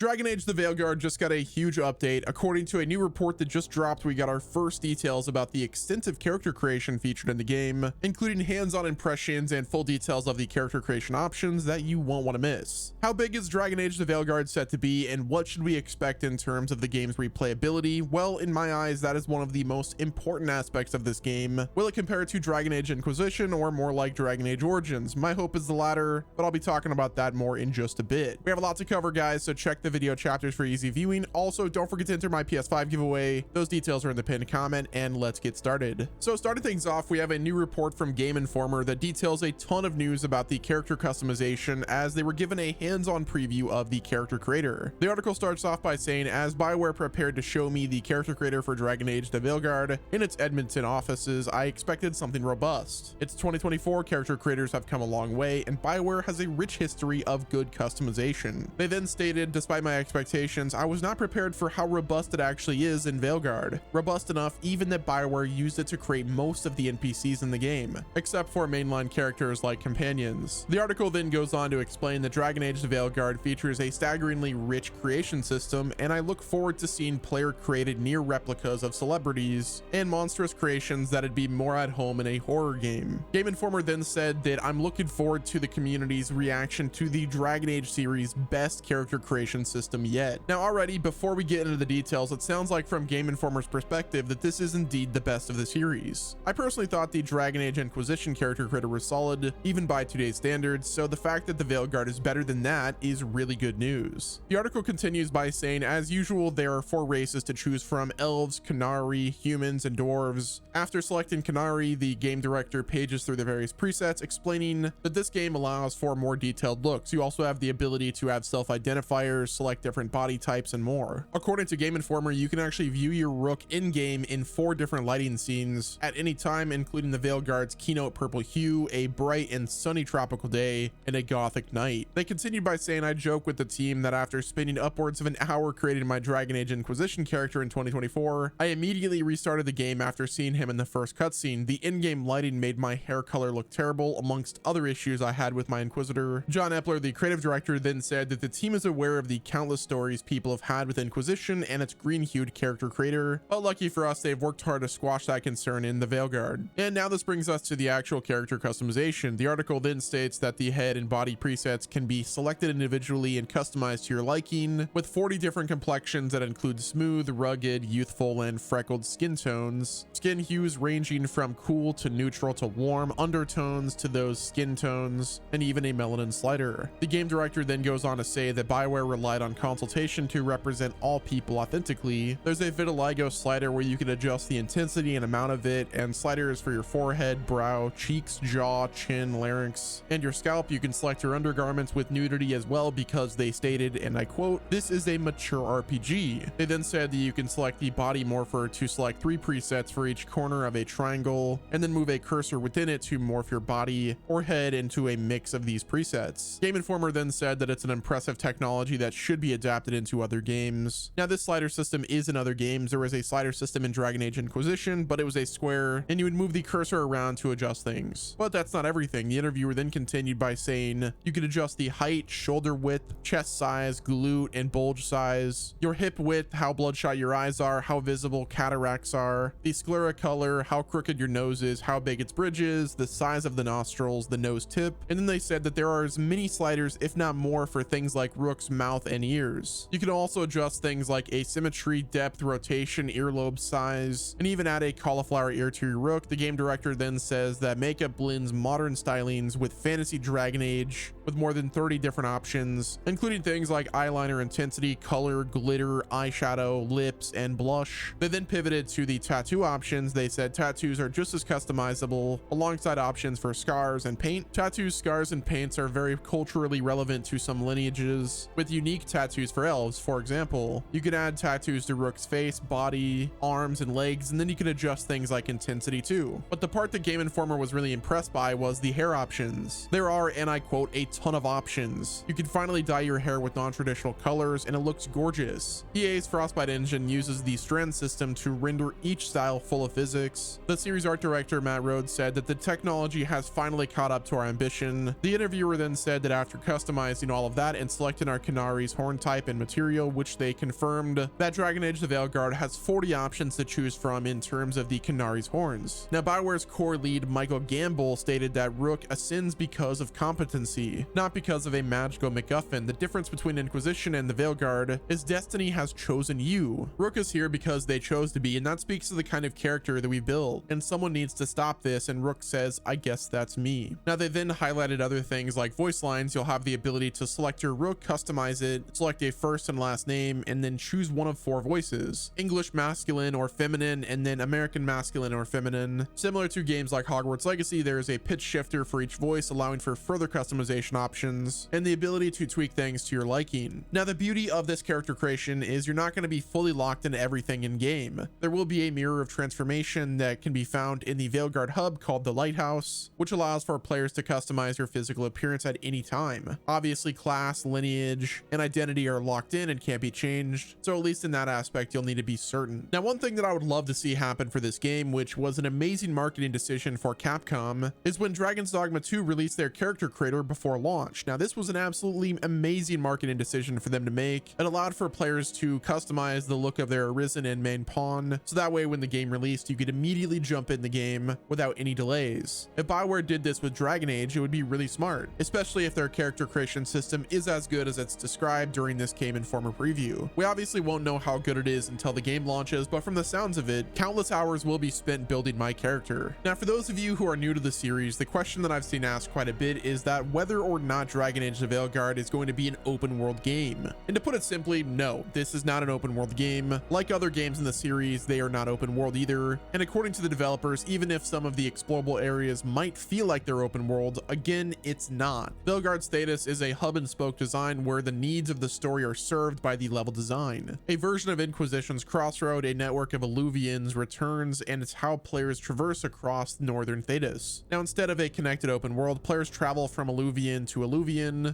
Dragon Age The Veilguard just got a huge update. According to a new report that just dropped, we got our first details about the extensive character creation featured in the game, including hands-on impressions and full details of the character creation options that you won't want to miss. How big is Dragon Age The Veilguard set to be, and what should we expect in terms of the game's replayability? Well, in my eyes, that is one of the most important aspects of this game. Will it compare to Dragon Age Inquisition or more like Dragon Age Origins? My hope is the latter, but I'll be talking about that more in just a bit. We have a lot to cover, guys, so check the video chapters for easy viewing. Also, don't forget to enter my PS5 giveaway. Those details are in the pinned comment, and let's get started. So starting things off, we have a new report from Game Informer that details a ton of news about the character customization, as they were given a hands-on preview of the character creator. The article starts off by saying, as BioWare prepared to show me the character creator for Dragon Age The Veilguard in its Edmonton offices, I expected something robust. It's 2024, character creators have come a long way, and BioWare has a rich history of good customization. They then stated, despite my expectations, I was not prepared for how robust it actually is in Veilguard. Robust enough even that BioWare used it to create most of the NPCs in the game, except for mainline characters like companions. The article then goes on to explain that Dragon Age The Veilguard features a staggeringly rich creation system, and I look forward to seeing player-created near replicas of celebrities and monstrous creations that'd be more at home in a horror game. Game Informer then said that I'm looking forward to the community's reaction to the Dragon Age series' best character creation system yet. Now already, before we get into the details, it sounds like from Game Informer's perspective that this is indeed the best of the series. I personally thought the Dragon Age Inquisition character creator was solid, even by today's standards, so the fact that the Veilguard is better than that is really good news. The article continues by saying, as usual, there are 4 races to choose from: elves, Qunari, humans, and dwarves. After selecting Qunari, the game director pages through the various presets, explaining that this game allows for more detailed looks. You also have the ability to have self-identifiers, select different body types, and more. According to Game Informer, you can actually view your rook in-game in 4 different lighting scenes at any time, including the Veilguard's keynote purple hue, a bright and sunny tropical day, and a gothic night. They continued by saying, I joke with the team that after spending upwards of an hour creating my Dragon Age Inquisition character in 2024, I immediately restarted the game after seeing him in the first cutscene. The in-game lighting made my hair color look terrible, amongst other issues I had with my Inquisitor. John Epler, the creative director, then said that the team is aware of the countless stories people have had with Inquisition and its green-hued character creator, but lucky for us, they've worked hard to squash that concern in the Veilguard. And now this brings us to the actual character customization. The article then states that the head and body presets can be selected individually and customized to your liking, with 40 different complexions that include smooth, rugged, youthful, and freckled skin tones. Skin hues ranging from cool to neutral to warm, undertones to those skin tones, and even a melanin slider. The game director then goes on to say that BioWare relied on consultation to represent all people authentically. There's a vitiligo slider where you can adjust the intensity and amount of it, and sliders for your forehead, brow, cheeks, jaw, chin, larynx, and your scalp. You can select your undergarments with nudity as well, because they stated, and I quote, "This is a mature RPG." They then said that you can select the body morpher to select 3 presets for each corner of a triangle, and then move a cursor within it to morph your body or head into a mix of these presets. Game Informer then said that it's an impressive technology that should be adapted into other games. Now, this slider system is in other games. There was a slider system in Dragon Age Inquisition, but it was a square, and you would move the cursor around to adjust things. But that's not everything. The interviewer then continued by saying you could adjust the height, shoulder width, chest size, glute, and bulge size, your hip width, how bloodshot your eyes are, how visible cataracts are, the sclera color, how crooked your nose is, how big its bridge is, the size of the nostrils, the nose tip. And then they said that there are as many sliders, if not more, for things like rook's mouth and ears. You can also adjust things like asymmetry, depth, rotation, earlobe size, and even add a cauliflower ear to your rook. The game director then says that makeup blends modern stylings with fantasy Dragon Age, with more than 30 different options, including things like eyeliner intensity, color, glitter, eyeshadow, lips, and blush. They then pivoted to the tattoo options. They said tattoos are just as customizable, alongside options for scars and paint. Tattoos, scars, and paints are very culturally relevant to some lineages, with unique tattoos for elves. For example, you could add tattoos to Rook's face, body, arms, and legs, and then you can adjust things like intensity too. But the part that Game Informer was really impressed by was the hair options. There are, and I quote, a ton of options. You can finally dye your hair with non-traditional colors, and it looks gorgeous. EA's Frostbite engine uses the strand system to render each style full of physics. The series art director Matt Rhodes said that the technology has finally caught up to our ambition. The interviewer then said that after customizing all of that and selecting our Qunari's Kinari's horn type and material, which they confirmed that Dragon Age The Veilguard has 40 options to choose from in terms of the Kinari's horns. Now, BioWare's core lead Michael Gamble stated that Rook ascends because of competency, not because of a magical MacGuffin. The difference between Inquisition and the Veilguard is Destiny has chosen you. Rook is here because they chose to be, and that speaks to the kind of character that we build, and someone needs to stop this, and Rook says, I guess that's me. Now, they then highlighted other things like voice lines. You'll have the ability to select your Rook, customize it, select a first and last name, and then choose one of 4 voices: English masculine or feminine, and then American masculine or feminine. Similar to games like Hogwarts Legacy, there is a pitch shifter for each voice, allowing for further customization options and the ability to tweak things to your liking. Now, the beauty of this character creation is you're not going to be fully locked into everything in game. There will be a mirror of transformation that can be found in the Veilguard hub called the Lighthouse, which allows for players to customize your physical appearance at any time. Obviously, class, lineage, and identity are locked in and can't be changed, so at least in that aspect you'll need to be certain. Now, one thing that I would love to see happen for this game, which was an amazing marketing decision for Capcom, is when Dragon's Dogma 2 released their character creator before launch. Now, this was an absolutely amazing marketing decision for them to make. It allowed for players to customize the look of their Arisen and main pawn, so that way when the game released, you could immediately jump in the game without any delays. If BioWare did this with Dragon Age, it would be really smart, especially if their character creation system is as good as it's described during this Game Informer preview. We obviously won't know how good it is until the game launches, but from the sounds of it, countless hours will be spent building my character. Now, for those of you who are new to the series, the question that I've seen asked quite a bit is that whether or not Dragon Age The Veilguard is going to be an open world game. And to put it simply, no, this is not an open world game. Like other games in the series, they are not open world either. And according to the developers, even if some of the explorable areas might feel like they're open world, again, it's not. Veilguard's status is a hub and spoke design where the needs of the story are served by the level design. A version of Inquisition's Crossroad, a network of Illuvians, returns, and it's how players traverse across northern Thetis. Now, instead of a connected open world, players travel from Illuvian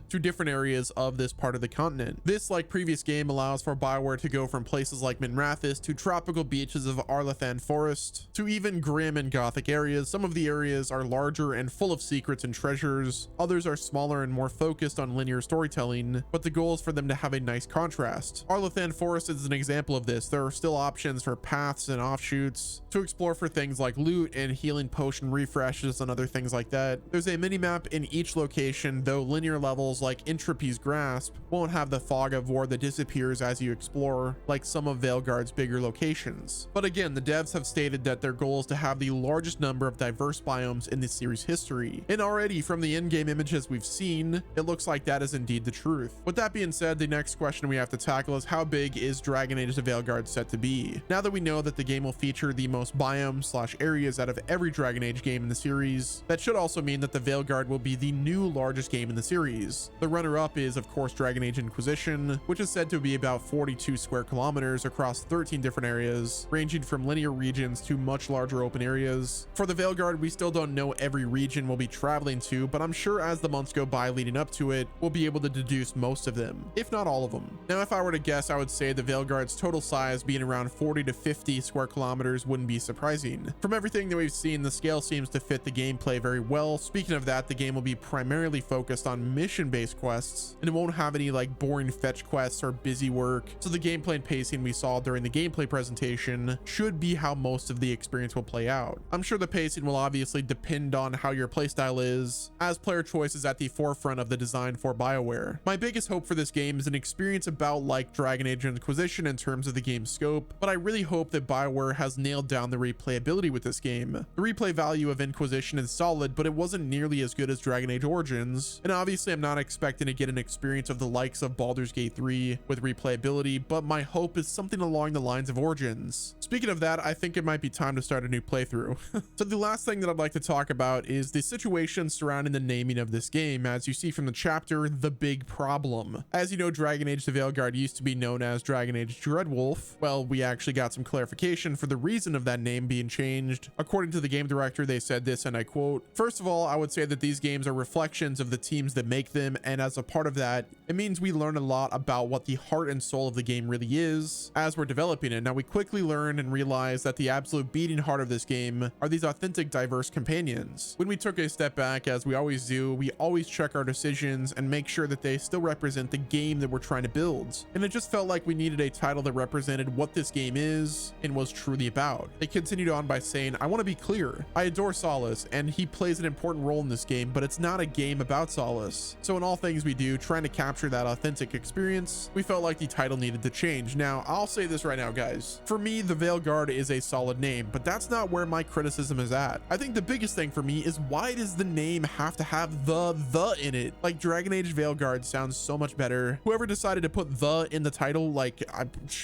to different areas of this part of the continent. This, like previous game, allows for BioWare to go from places like Minrathous to tropical beaches of Arlathan Forest to even grim and gothic areas. Some of the areas are larger and full of secrets and treasures. Others are smaller and more focused on linear storytelling, but the goal is for them to have a nice contrast. Arlathan Forest is an example of this. There are still options for paths and offshoots to explore for things like loot and healing potion refreshes and other things like that. There's a mini-map in each location, though linear levels like Entropy's Grasp won't have the fog of war that disappears as you explore, like some of Veilguard's bigger locations. But again, the devs have stated that their goal is to have the largest number of diverse biomes in the series history. And already from the in-game images we've seen, it looks like that is indeed the truth. With that being said, the next question we have to tackle is how big is Dragon Age The Veilguard set to be? Now that we know that the game will feature the most biomes/areas out of every Dragon Age game in the series, that should also mean that the Veilguard will be the new largest game in the series. The runner-up is, of course, Dragon Age Inquisition, which is said to be about 42 square kilometers across 13 different areas, ranging from linear regions to much larger open areas. For the Veilguard, we still don't know every region we'll be traveling to, but I'm sure as the months go by leading up to it, we'll be able to deduce most of them, if not all of them. Now, if I were to guess, I would say the Veilguard's total size being around 40 to 50 square kilometers wouldn't be surprising. From everything that we've seen, the scale seems to fit the gameplay very well. Speaking of that, the game will be primarily focused on mission-based quests, and it won't have any like boring fetch quests or busy work, so the gameplay and pacing we saw during the gameplay presentation should be how most of the experience will play out. I'm sure the pacing will obviously depend on how your playstyle is, as player choice is at the forefront of the design for BioWare. My biggest hope for this game is an experience about like Dragon Age Inquisition in terms of the game's scope, but I really hope that BioWare has nailed down the replayability with this game. The replay value of Inquisition is solid, but it wasn't nearly as good as Dragon Age Origins, and obviously I'm not expecting to get an experience of the likes of Baldur's Gate 3 with replayability, but my hope is something along the lines of Origins. Speaking of that, I think it might be time to start a new playthrough. So the last thing that I'd like to talk about is the situation surrounding the naming of this game. As you see from the chapter, The Big Problem. As you know, Dragon Age The Veilguard used to be known as Dragon Age Dreadwolf. Well, we actually got some clarification for the reason of that name being changed. According to the game director, they said this, and I quote, "First of all, I would say that these games are reflections of the teams that make them, and as a part of that, it means we learn a lot about what the heart and soul of the game really is as we're developing it. Now, we quickly learn and realize that the absolute beating heart of this game are these authentic, diverse companions. When we took a step back, as we always do, we always check our decisions and make sure that they still represent the game that we're trying to build. And it just felt like we needed a title that represented what this game is and was truly about. They continued on by saying, I want to be clear. I adore Solace and he plays an important role in this game, but it's not a game about Solace. So in all things we do, trying to capture that authentic experience, we felt like the title needed to change. Now, I'll say this right now, guys. For me, the Veilguard is a solid name, but that's not where my criticism is at. I think the biggest thing for me is, why does the name have to have the in it? Like, Dragon Age Veilguard sounds so much better. Whoever decided to put the in the title, like,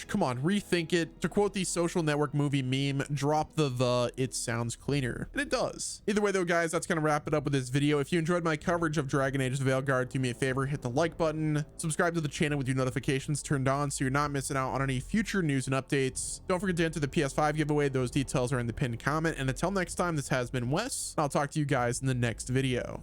come on, rethink it. To quote the Social Network movie meme, drop the, it sounds cleaner. And it does. Either way though, guys, that's gonna wrap it up with this video. If you enjoyed my coverage of Dragon Age The Veilguard, do me a favor, hit the like button, subscribe to the channel with your notifications turned on so you're not missing out on any future news and updates. Don't forget to enter the PS5 giveaway. Those details are in the pinned comment. And until next time, this has been Wes. I'll talk to you guys in the next video.